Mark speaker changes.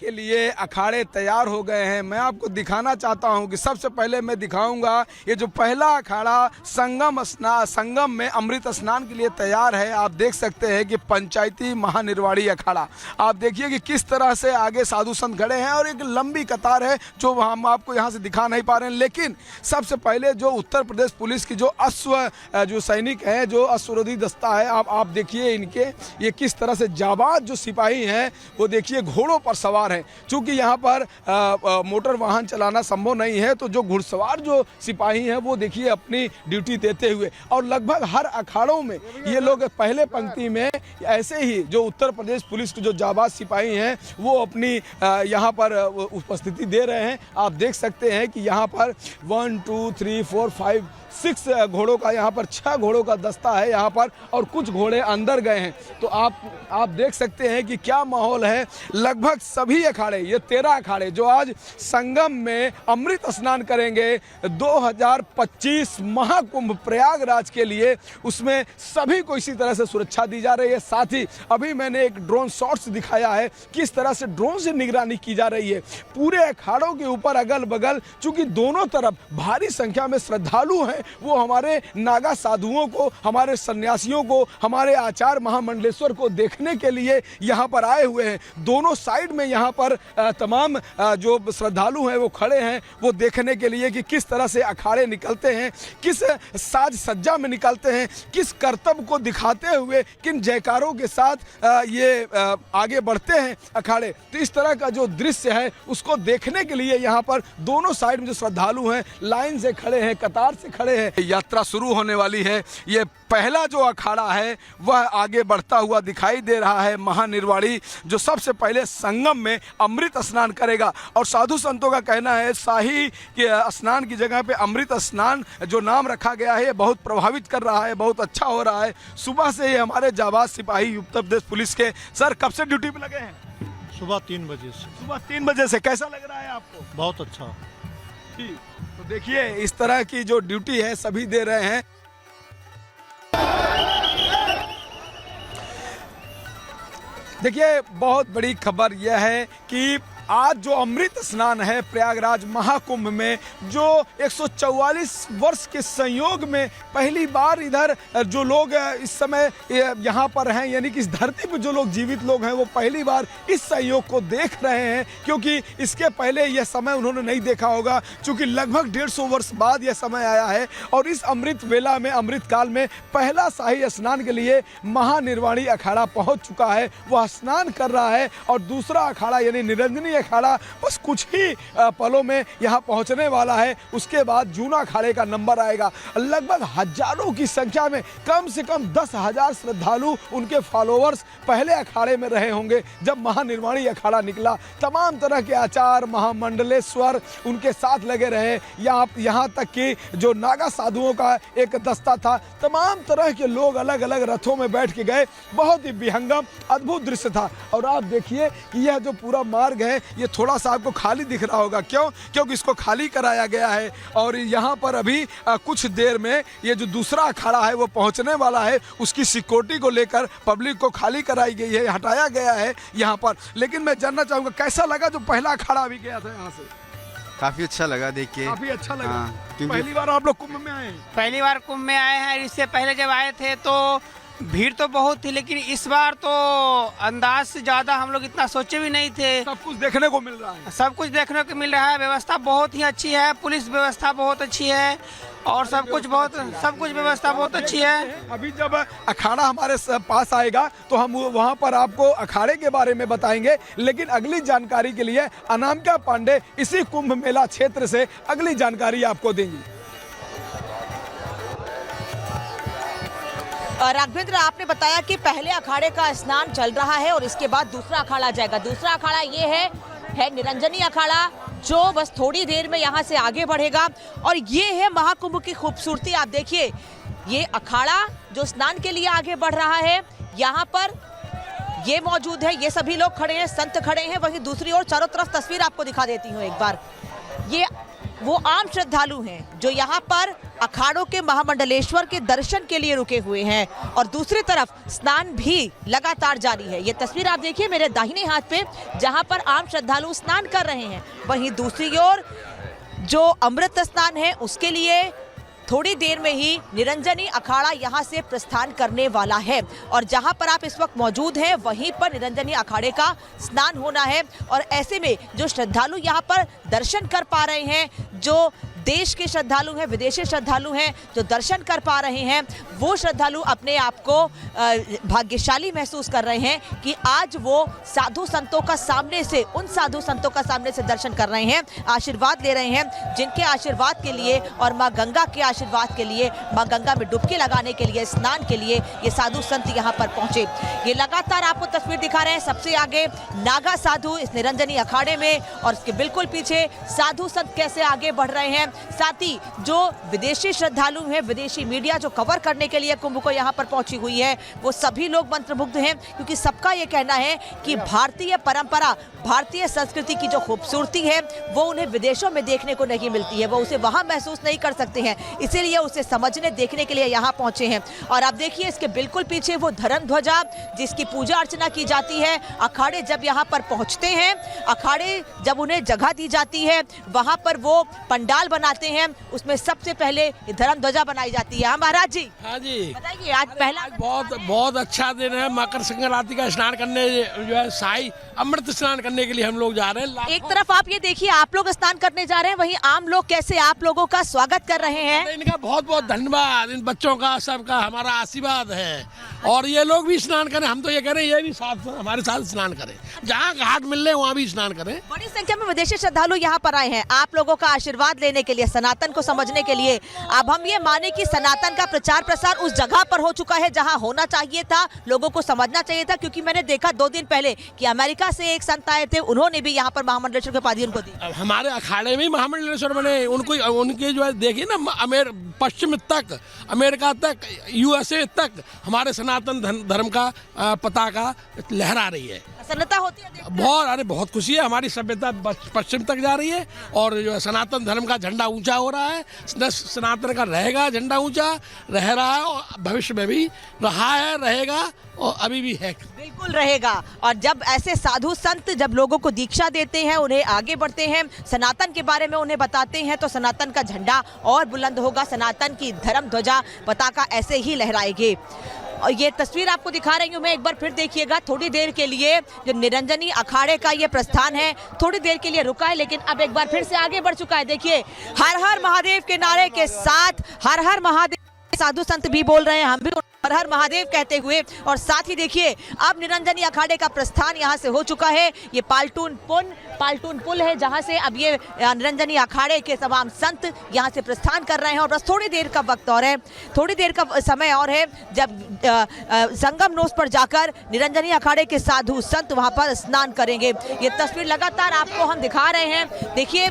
Speaker 1: के लिए अखाड़े तैयार हो गए हैं। मैं आपको दिखाना चाहता हूं कि सबसे पहले मैं दिखाऊंगा ये जो पहला अखाड़ा संगम में अमृत स्नान के लिए तैयार है। आप देख सकते हैं कि पंचायती महानिर्वाणी अखाड़ा, आप देखिए कि किस तरह से आगे साधु संत खड़े हैं और एक लंबी कतार है जो हम आपको यहाँ से दिखा नहीं पा रहे हैं। लेकिन सबसे पहले जो उत्तर प्रदेश पुलिस की जो जो सैनिक हैं, जो अश्वरोधी दस्ता है, आप देखिए इनके ये किस तरह से जाबाज जो सिपाही हैं वो देखिए घोड़ों पर सवार हैं। चूँकि यहाँ पर मोटर वाहन चलाना संभव नहीं है तो जो घुड़सवार जो सिपाही हैं वो देखिए अपनी ड्यूटी देते हुए, और लगभग हर अखाड़ों में ये लोग पहले पंक्ति में ऐसे ही जो उत्तर प्रदेश पुलिस के जो जाबाज सिपाही हैं वो अपनी यहाँ पर उपस्थिति दे रहे हैं। आप देख सकते हैं कि यहाँ पर 1 2 3 4 5 6 घोड़ों का, यहाँ पर 6 घोड़ों का दस्ता है यहाँ पर, और कुछ घोड़े अंदर गए हैं। तो आप देख सकते हैं कि क्या माहौल है। लगभग सभी अखाड़े, ये 13 अखाड़े जो आज संगम में अमृत स्नान करेंगे 2025 महाकुंभ प्रयागराज के लिए, उसमें सभी को इसी तरह से सुरक्षा दी जा रही है। साथ ही अभी मैंने एक ड्रोन शॉट्स दिखाया है किस तरह से ड्रोन से निगरानी की जा रही है पूरे अखाड़ों के ऊपर अगल बगल। चूंकि दोनों तरफ भारी संख्या में श्रद्धालु हैं, वो हमारे नागा साधुओं को, हमारे सन्यासियों को, हमारे आचार्य महामंडलेश्वर को देखने के लिए यहाँ पर आए हुए हैं। दोनों साइड में यहाँ पर तमाम जो श्रद्धालु हैं वो खड़े हैं, वो देखने के लिए कि किस तरह से अखाड़े निकलते हैं, किस साज सज्जा में निकलते हैं, किस कर्तव्य को दिखाते हुए किन जयकारों के साथ ये आगे बढ़ते हैं अखाड़े। तो इस तरह का जो दृश्य है उसको देखने के लिए यहाँ पर दोनों साइड में जो श्रद्धालु हैं लाइन से खड़े हैं, कतार से खड़े हैं। यात्रा शुरू होने वाली है। ये पहला जो अखाड़ा है वह आगे बढ़ता हुआ दिखाई दे रहा है। महानिर्वाणी जो सबसे पहले संगम में अमृत स्नान करेगा, और साधु संतों का कहना है शाही के स्नान की जगह पे अमृत स्नान जो नाम रखा गया है ये बहुत प्रभावित कर रहा है, बहुत अच्छा हो रहा है। सुबह से ये हमारे जाबाज सिपाही उत्तर प्रदेश पुलिस के, सर कब से ड्यूटी पे लगे हैं?
Speaker 2: सुबह 3 बजे से।
Speaker 1: सुबह 3 बजे से। कैसा लग रहा है आपको?
Speaker 2: बहुत अच्छा।
Speaker 1: ठीक, तो देखिए इस तरह की जो ड्यूटी है सभी दे रहे हैं। देखिए बहुत बड़ी खबर यह है कि आज जो अमृत स्नान है प्रयागराज महाकुंभ में, जो 144 वर्ष के संयोग में पहली बार इधर जो लोग इस समय यहाँ पर हैं, यानी कि इस धरती पर जो लोग जीवित लोग हैं वो पहली बार इस संयोग को देख रहे हैं, क्योंकि इसके पहले यह समय उन्होंने नहीं देखा होगा। क्योंकि लगभग 150 वर्ष बाद यह समय आया है और इस अमृत वेला में, अमृत काल में पहला शाही स्नान के लिए महानिर्वाणी अखाड़ा पहुँच चुका है, वह स्नान कर रहा है। और दूसरा अखाड़ा यानी निरंजनी अखाड़ा बस कुछ ही पलों में यहाँ पहुँचने वाला है। उसके बाद जूना अखाड़े का नंबर आएगा। लगभग हजारों की संख्या में, कम से कम 10,000 श्रद्धालु, उनके फॉलोअर्स पहले अखाड़े में रहे होंगे जब महानिर्वाणी अखाड़ा निकला। तमाम तरह के आचार्य महामंडलेश्वर उनके साथ लगे रहे। यहाँ तक कि जो नागा साधुओं का एक दस्ता था, तमाम तरह के लोग अलग अलग रथों में बैठ के गए। बहुत ही विहंगम अद्भुत दृश्य था। और आप देखिए कि यह जो पूरा मार्ग है ये थोड़ा सा आपको खाली दिख रहा होगा। क्यों? क्योंकि इसको खाली कराया गया है और यहाँ पर अभी कुछ देर में ये जो दूसरा अखाड़ा है वो पहुँचने वाला है। उसकी सिक्योरिटी को लेकर पब्लिक को खाली कराई गई है, हटाया गया है यहाँ पर। लेकिन मैं जानना चाहूँगा कैसा लगा जो पहला अखाड़ा अभी गया था यहाँ से?
Speaker 3: काफी अच्छा लगा देख के।
Speaker 1: काफी अच्छा लगा।
Speaker 3: हाँ,
Speaker 1: पहली बार आप लोग कुंभ में आए हैं?
Speaker 4: पहली बार कुंभ में आए हैं। इससे पहले जब आए थे तो भीड़ तो बहुत थी, लेकिन इस बार तो अंदाज से ज़्यादा हम लोग इतना सोचे भी नहीं थे।
Speaker 1: सब कुछ देखने को मिल रहा है।
Speaker 4: सब कुछ देखने को मिल रहा है। व्यवस्था बहुत ही अच्छी है, पुलिस व्यवस्था बहुत अच्छी है और सब कुछ व्यवस्था बहुत अच्छी है।
Speaker 1: अभी जब अखाड़ा हमारे पास आएगा तो हम वहां पर आपको अखाड़े के बारे में बताएंगे। लेकिन अगली जानकारी के लिए अनामिका पांडे इसी कुंभ मेला क्षेत्र से अगली जानकारी आपको देंगी।
Speaker 5: राघवेंद्र, आपने बताया कि पहले अखाड़े का स्नान चल रहा है और इसके बाद दूसरा अखाड़ा जाएगा। दूसरा अखाड़ा ये है निरंजनी अखाड़ा, जो बस थोड़ी देर में यहाँ से आगे बढ़ेगा। और ये है महाकुंभ की खूबसूरती। आप देखिए ये अखाड़ा जो स्नान के लिए आगे बढ़ रहा है, यहाँ पर ये मौजूद है, ये सभी लोग खड़े हैं, संत खड़े हैं। वहीं दूसरी ओर चारों तरफ तस्वीर आपको दिखा देती हूँ एक बार। ये वो आम श्रद्धालु हैं जो यहाँ पर अखाड़ों के महामंडलेश्वर के दर्शन के लिए रुके हुए हैं और दूसरी तरफ स्नान भी लगातार जारी है। ये तस्वीर आप देखिए मेरे दाहिने हाथ पे, जहाँ पर आम श्रद्धालु स्नान कर रहे हैं, वहीं दूसरी ओर जो अमृत स्नान है उसके लिए थोड़ी देर में ही निरंजनी अखाड़ा यहाँ से प्रस्थान करने वाला है। और जहाँ पर आप इस वक्त मौजूद हैं वहीं पर निरंजनी अखाड़े का स्नान होना है और ऐसे में जो श्रद्धालु यहाँ पर दर्शन कर पा रहे हैं, जो देश के श्रद्धालु हैं, विदेशी श्रद्धालु हैं जो दर्शन कर पा रहे हैं, वो श्रद्धालु अपने आप को भाग्यशाली महसूस कर रहे हैं कि आज वो साधु संतों का सामने से, उन साधु संतों का सामने से दर्शन कर रहे हैं, आशीर्वाद ले रहे हैं, जिनके आशीर्वाद के लिए और माँ गंगा के आशीर्वाद के लिए, माँ गंगा में डुबकी लगाने के लिए, स्नान के लिए ये साधु संत यहाँ पर पहुंचे। ये लगातार आपको तस्वीर दिखा रहे हैं। सबसे आगे नागा साधु इस निरंजनी अखाड़े में और इसके बिल्कुल पीछे साधु संत कैसे आगे बढ़ रहे हैं। साथ ही जो विदेशी श्रद्धालु हैं, विदेशी मीडिया जो कवर करने के लिए कुंभ को यहाँ पर पहुंची हुई है, वो सभी लोग मंत्रमुग्ध हैं क्योंकि सबका ये कहना है कि भारतीय परंपरा, भारतीय संस्कृति की जो खूबसूरती है वो उन्हें विदेशों में देखने को नहीं मिलती है, वो उसे वहाँ महसूस नहीं कर सकते हैं, इसीलिए उसे समझने देखने के लिए यहाँ पहुँचे हैं। और आप देखिए इसके बिल्कुल पीछे वो धर्म ध्वजा जिसकी पूजा अर्चना की जाती है। अखाड़े जब यहाँ पर पहुँचते हैं, अखाड़े जब उन्हें जगह दी जाती है, वहाँ पर वो पंडाल बनाते हैं, उसमें सबसे पहले धर्म ध्वजा बनाई जाती है। हाँ महाराज जी,
Speaker 6: हाँ जी,
Speaker 5: बताइए आज पहला
Speaker 6: बहुत अच्छा दिन है। मकर संक्रांति का स्नान करने जो है शाही अमृत स्नान करने के लिए हम लोग जा रहे हैं।
Speaker 5: एक तरफ आप ये देखिए आप लोग स्नान करने जा रहे हैं, वहीं आम लोग कैसे आप लोगों का स्वागत कर रहे हैं।
Speaker 6: इनका बहुत बहुत धन्यवाद, इन बच्चों का सबका हमारा आशीर्वाद है और ये लोग भी स्नान करें। हम तो ये कह रहे हैं ये भी साथ हमारे साथ स्नान करें, जहाँ घाट मिल रहे वहाँ भी स्नान करें।
Speaker 5: बड़ी संख्या में विदेशी श्रद्धालु यहाँ पर आए हैं आप लोगों का आशीर्वाद लेने के लिए, सनातन को समझने के लिए। अब हम ये माने कि सनातन का प्रचार प्रसार उस जगह पर हो चुका है जहाँ होना चाहिए था, लोगों को समझना चाहिए था, क्योंकि मैंने देखा 2 दिन पहले कि अमेरिका से एक संत आए थे, उन्होंने भी यहाँ पर महामंडलेश्वर की उपाधि उनको दी।
Speaker 6: अब हमारे अखाड़े में ही महामंडलेश्वर बने, उनको उनके जो है देखिए ना, पश्चिम तक, अमेरिका तक, USA तक हमारे सनातन धर्म का पताका लहरा रही है।
Speaker 5: प्रसन्नता होती है देखकर?
Speaker 6: बहुत, अरे बहुत खुशी है। हमारी सभ्यता पश्चिम तक जा रही है और जो है सनातन धर्म का झंडा ऊंचा हो रहा है। सनातन का रहेगा झंडा ऊंचा, रह रहा है और भविष्य में भी रहा है, रहेगा और अभी भी है,
Speaker 5: बिल्कुल रहेगा। और जब ऐसे साधु संत जब लोगों को दीक्षा देते हैं, उन्हें आगे बढ़ते हैं, सनातन के बारे में उन्हें बताते हैं, तो सनातन का झंडा और बुलंद होगा, सनातन की धर्म ध्वजा पताका ऐसे ही लहराएगी। और ये तस्वीर आपको दिखा रही हूँ मैं, एक बार फिर देखिएगा। थोड़ी देर के लिए जो निरंजनी अखाड़े का ये प्रस्थान है थोड़ी देर के लिए रुका है, लेकिन अब एक बार फिर से आगे बढ़ चुका है। देखिए हर हर महादेव के नारे के साथ हर हर महादेव साधु संत भी बोल रहे हैं, हम भी हर हर महादेव कहते हुए, और साथ ही देखिए अब निरंजनी अखाड़े का प्रस्थान यहाँ से हो चुका है। ये पालटून पुल है जहाँ से अब ये निरंजनी अखाड़े के तमाम संत यहाँ से प्रस्थान कर रहे हैं और बस थोड़ी देर का वक्त और है, थोड़ी देर का समय और है जब संगम नोस पर जाकर निरंजनी अखाड़े के साधु संत वहाँ पर स्नान करेंगे। ये तस्वीर लगातार आपको हम दिखा रहे हैं। देखिए